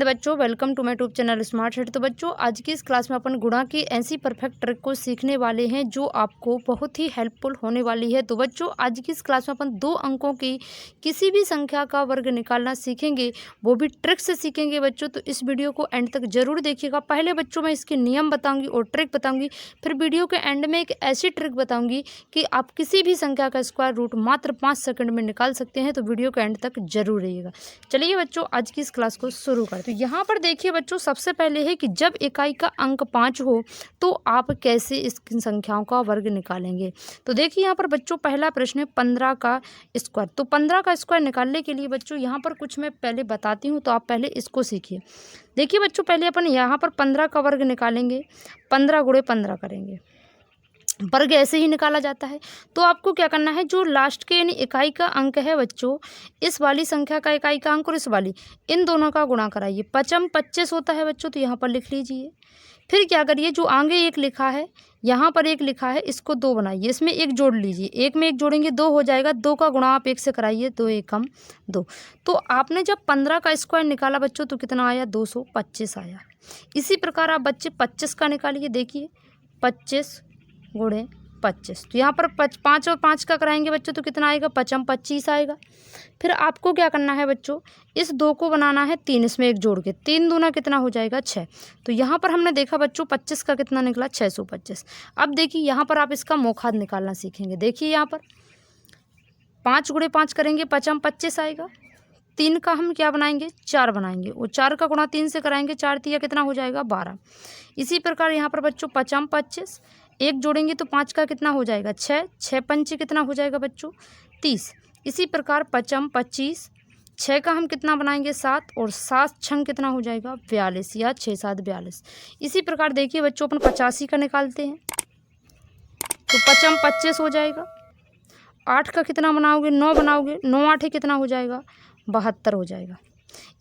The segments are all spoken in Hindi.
हिंद बच्चों, welcome to my YouTube channel smart head. तो बच्चों, आज की इस क्लास में अपन गुणा की ऐसी परफेक्ट ट्रिक को सीखने वाले हैं जो आपको बहुत ही हेल्पफुल होने वाली है। तो बच्चों, आज की इस क्लास में अपन 2 अंकों की किसी भी संख्या का वर्ग निकालना सीखेंगे, वो भी ट्रिक से सीखेंगे बच्चों। तो इस वीडियो को एंड तक जरूर देखिएगा। पहले बच्चों मैं इसके नियम बताऊँगी और ट्रिक बताऊँगी, फिर वीडियो के एंड में एक ऐसी ट्रिक बताऊँगी कि आप किसी भी संख्या का स्क्वायर रूट मात्र 5 सेकंड में निकाल सकते हैं। तो वीडियो के एंड तक जरूर रहिएगा। चलिए बच्चों, आज की इस क्लास को शुरू करते हैं। तो यहाँ पर देखिए बच्चों, सबसे पहले है कि जब इकाई का अंक 5 हो तो आप कैसे इस संख्याओं का वर्ग निकालेंगे। तो देखिए यहाँ पर बच्चों, पहला प्रश्न है 15 का स्क्वायर। तो 15 का स्क्वायर निकालने के लिए बच्चों यहाँ पर कुछ मैं पहले बताती हूँ, तो आप पहले इसको सीखिए। देखिए बच्चों, पहले अपन यहाँ पर 15 का वर्ग निकालेंगे, 15 गुणे 15 करेंगे। वर्ग ऐसे ही निकाला जाता है। तो आपको क्या करना है, जो लास्ट के यानी इकाई का अंक है बच्चों, इस वाली संख्या का इकाई का अंक और इस वाली, इन दोनों का गुणा कराइए। 5 25 होता है बच्चों, तो यहाँ पर लिख लीजिए। फिर क्या करिए, जो आगे एक लिखा है, यहाँ पर एक लिखा है, इसको 2 बनाइए, इसमें एक जोड़ लीजिए। एक में एक जोड़ेंगे 2 हो जाएगा। 2 का गुणा आप 1 से कराइए, 2 एकम 2। तो आपने जब 15 का स्क्वायर निकाला बच्चों, तो कितना आया, 225 आया। इसी प्रकार आप बच्चे 25 का निकालिए। देखिए 25 गुणे 25, तो यहाँ पर 5 और 5 का कराएंगे बच्चों, तो कितना आएगा, 5 25 आएगा। फिर आपको क्या करना है बच्चों, इस 2 को बनाना है 3, इसमें एक जोड़ के 3 दूना कितना हो जाएगा, 6। तो यहाँ पर हमने देखा बच्चों 25 का कितना निकला, 625। अब देखिए यहाँ पर आप इसका मोखाद निकालना सीखेंगे। देखिए यहाँ पर 5 गुणे 5 करेंगे, 5 25 आएगा। 3 का हम क्या बनाएंगे, 4 बनाएंगे, और 4 का गुणा 3 से कराएंगे, 4 तिया कितना हो जाएगा, 12। इसी प्रकार यहाँ पर बच्चों 5 25, एक जोड़ेंगे तो 5 का कितना हो जाएगा, 6, 6 पंचे कितना हो जाएगा बच्चों, 30। इसी प्रकार 5 25, 6 का हम कितना बनाएंगे, 7, और 7 छंग कितना हो जाएगा, 42, या 6 7 42। इसी प्रकार देखिए बच्चों, अपन 85 का निकालते हैं, तो 5 25 हो जाएगा। 8 का कितना बनाओगे, 9 बनाओगे, 9 8 कितना हो जाएगा, 72 हो जाएगा।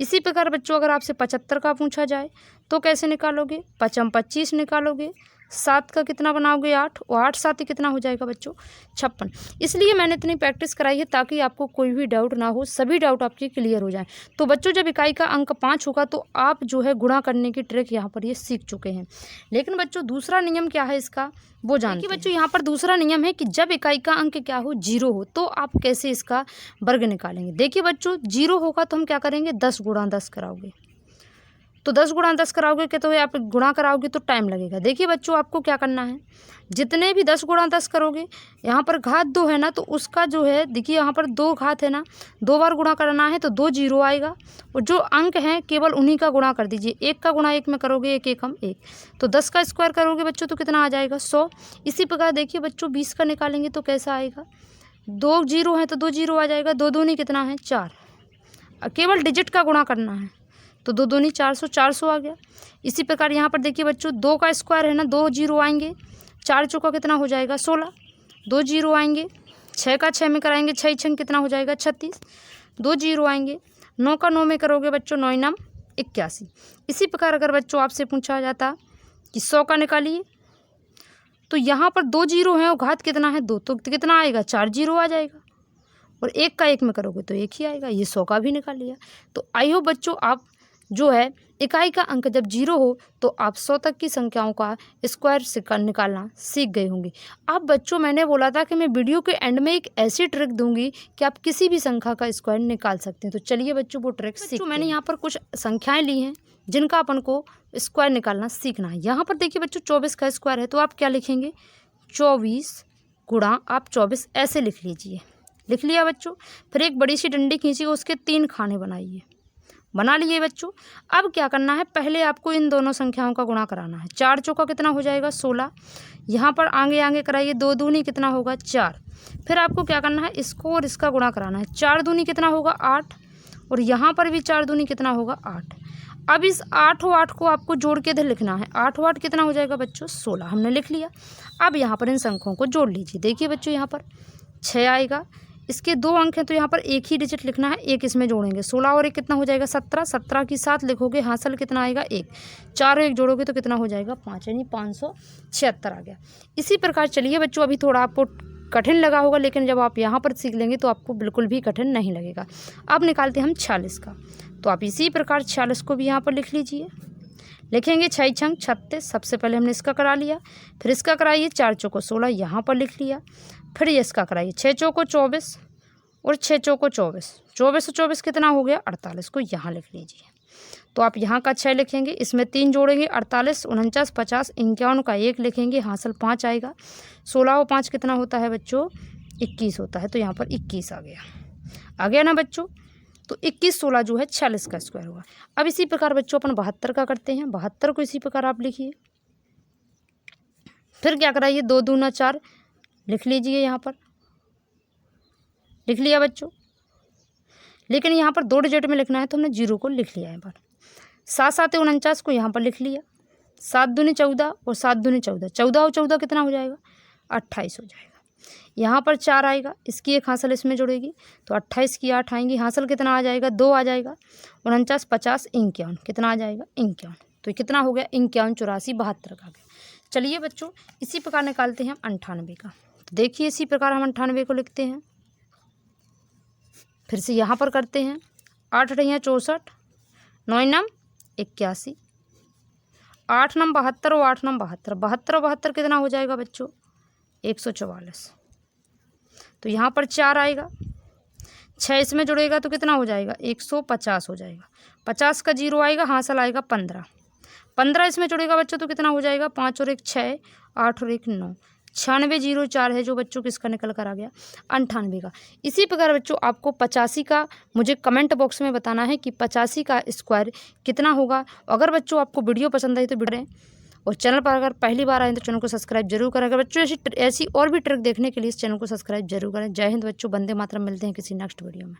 इसी प्रकार बच्चों, अगर आपसे 75 का पूछा जाए तो कैसे निकालोगे, 5 25 निकालोगे, 7 का कितना बनाओगे, 8, और 8 7 कितना हो जाएगा बच्चों, 56। इसलिए मैंने इतनी प्रैक्टिस कराई है ताकि आपको कोई भी डाउट ना हो, सभी डाउट आपके क्लियर हो जाए। तो बच्चों, जब इकाई का अंक 5 होगा तो आप जो है गुणा करने की ट्रिक यहाँ पर ये सीख चुके हैं। लेकिन बच्चों, दूसरा नियम क्या है इसका, वो जानते हैं। बच्चों, यहाँ पर दूसरा नियम है कि जब इकाई का अंक क्या हो, 0 हो, तो आप कैसे इसका वर्ग निकालेंगे। देखिए बच्चों, 0 होगा तो हम क्या करेंगे, 10 गुणा 10 कराओगे। तो 10 गुणा 10 कराओगे कि तो आप गुणा कराओगे तो टाइम लगेगा। देखिए बच्चों, आपको क्या करना है, जितने भी 10 गुणा 10 करोगे, यहाँ पर घात 2 है ना, तो उसका जो है, देखिए यहाँ पर 2 घात है ना, 2 बार गुणा करना है, तो 2 0 आएगा, और जो अंक हैं केवल उन्हीं का गुणा कर दीजिए। 1 का गुणा 1 में करोगे, 1 एकम 1, तो 10 का स्क्वायर करोगे बच्चों, तो कितना आ जाएगा, 100। इसी प्रकार देखिए बच्चों, 20 का निकालेंगे तो कैसा आएगा, 2 0 है तो 2 0 आ जाएगा, 2 दूनी कितना है, 4। केवल डिजिट का गुणा करना है, तो 2 दूनी 400, 400 आ गया। इसी प्रकार यहाँ पर देखिए बच्चों, 2 का स्क्वायर है ना, 2 0 आएंगे, 4 चौका कितना हो जाएगा, 16, 2 0 आएंगे, 6 का 6 में कराएंगे, 6 छंग कितना हो जाएगा, 36, 2 0 आएंगे, 9 का 9 में करोगे बच्चों, 9 नाम 81। इसी प्रकार अगर बच्चों आपसे पूछा जाता कि 100 का निकालिए, तो यहाँ पर 2 0 हैं और घात कितना है, 2, तो कितना आएगा, 4 0 आ जाएगा, और 1 का 1 में करोगे तो 1 ही आएगा। ये 100 का भी निकाल लिया। तो आई होप बच्चों, आप जो है इकाई का अंक जब 0 हो तो आप 100 तक की संख्याओं का स्क्वायर से निकालना सीख गए होंगे। अब बच्चों, मैंने बोला था कि मैं वीडियो के एंड में एक ऐसी ट्रिक दूंगी कि आप किसी भी संख्या का स्क्वायर निकाल सकते हैं। तो चलिए बच्चों, वो ट्रिक सीखते हैं। मैंने यहाँ पर कुछ संख्याएं ली हैं जिनका अपन को स्क्वायर निकालना सीखना है। यहाँ पर देखिए बच्चों, 24 का स्क्वायर है, तो आप क्या लिखेंगे, 24 गुणा आप 24 ऐसे लिख लीजिए। लिख लिया बच्चों। फिर एक बड़ी सी डंडी खींचिए, उसके 3 खाने बनाइए। बना लिए बच्चों। अब क्या करना है, पहले आपको इन दोनों संख्याओं का गुणा कराना है। 4 चौका कितना हो जाएगा, 16। यहाँ पर आगे आगे कराइए, 2 दूनी कितना होगा, 4। फिर आपको क्या करना है, इसको और इसका गुणा कराना है। 4 दूनी कितना होगा, 8, और यहाँ पर भी 4 दूनी कितना होगा, 8। अब इस 8 और 8 को आपको जोड़ के इधर लिखना है। 8 और 8 कितना हो जाएगा बच्चों, 16। हमने लिख लिया। अब यहाँ पर इन संख्याओं को जोड़ लीजिए। देखिए बच्चों, यहाँ पर 6 आएगा, इसके 2 अंक हैं तो यहाँ पर एक ही डिजिट लिखना है, 1 इसमें जोड़ेंगे। 16 और 1 कितना हो जाएगा, 17। 17 की 7 लिखोगे, हासिल कितना आएगा, 1। 4 और 1 जोड़ोगे तो कितना हो जाएगा, 5, यानी 576 आ गया। इसी प्रकार चलिए बच्चों, अभी थोड़ा आपको कठिन लगा होगा, लेकिन जब आप यहाँ पर सीख लेंगे तो आपको बिल्कुल भी कठिन नहीं लगेगा। अब निकालते हैं हम 46 का। तो आप इसी प्रकार 46 को भी यहाँ पर लिख लीजिए। लिखेंगे 6 छंग 36, सबसे पहले हमने इसका करा लिया, फिर इसका कराइए 4 चौको 16, यहाँ पर लिख लिया। फिर ये इसका कराइए 6 चौको 24 और 6 चौको 24, 24 और 24 कितना हो गया 48, को यहाँ लिख लीजिए। तो आप यहाँ का 6 लिखेंगे, इसमें 3 जोड़ेंगे 48, 49, 50, 51 का 1 लिखेंगे, हासिल 5 आएगा। 16 और 5 कितना होता है बच्चों 21 होता है, तो यहाँ पर 21 आ गया ना बच्चों। तो 21 16 जो है 46 का स्क्वायर होगा। अब इसी प्रकार बच्चों अपन 72 का करते हैं। 72 को इसी प्रकार आप लिखिए। फिर क्या कराइए 2 दूना 4 लिख लीजिए, यहाँ पर लिख लिया बच्चों। लेकिन यहाँ पर 2 डिजिट में लिखना है तो हमने 0 को लिख लिया है। यहाँ पर 7 7 49 को यहाँ पर लिख लिया। 7 दूनी 14 और 7 दूनी 14, 14 और 14 कितना हो जाएगा 28 हो जाएगा। यहाँ पर 4 आएगा, इसकी एक हासिल इसमें जुड़ेगी तो 28 की 8 आएंगी, हासिल कितना आ जाएगा 2 आ जाएगा। 49 50 51 कितना आ जाएगा 51, तो कितना हो गया 51 84 72 का आ गया। चलिए बच्चों इसी प्रकार निकालते हैं हम 98 का। तो देखिए इसी प्रकार हम 98 को लिखते हैं। फिर से यहाँ पर करते हैं 8 8 64, 9 9 81, 8 9 72 और 8 9 72, 72 और 72 कितना हो जाएगा बच्चों 144। तो यहाँ पर 4 आएगा, 6 इसमें जुड़ेगा तो कितना हो जाएगा 150 हो जाएगा। 50 का 0 आएगा, हासिल आएगा 15, 15 इसमें जुड़ेगा बच्चों तो कितना हो जाएगा 5 और 1 6, 8 और 1 9, 96 0 4 है जो बच्चों किसका निकल कर आ गया 98 का। इसी प्रकार बच्चों आपको 85 का मुझे कमेंट बॉक्स में बताना है कि 85 का स्क्वायर कितना होगा। अगर बच्चों आपको वीडियो पसंद आई तो वीडियो और चैनल पर अगर पहली बार आए तो चैनल को सब्सक्राइब जरूर करें। अगर बच्चों ऐसी और भी ट्रिक देखने के लिए इस चैनल को सब्सक्राइब जरूर करें। जय हिंद बच्चों, वंदे मातरम। मिलते हैं किसी नेक्स्ट वीडियो में।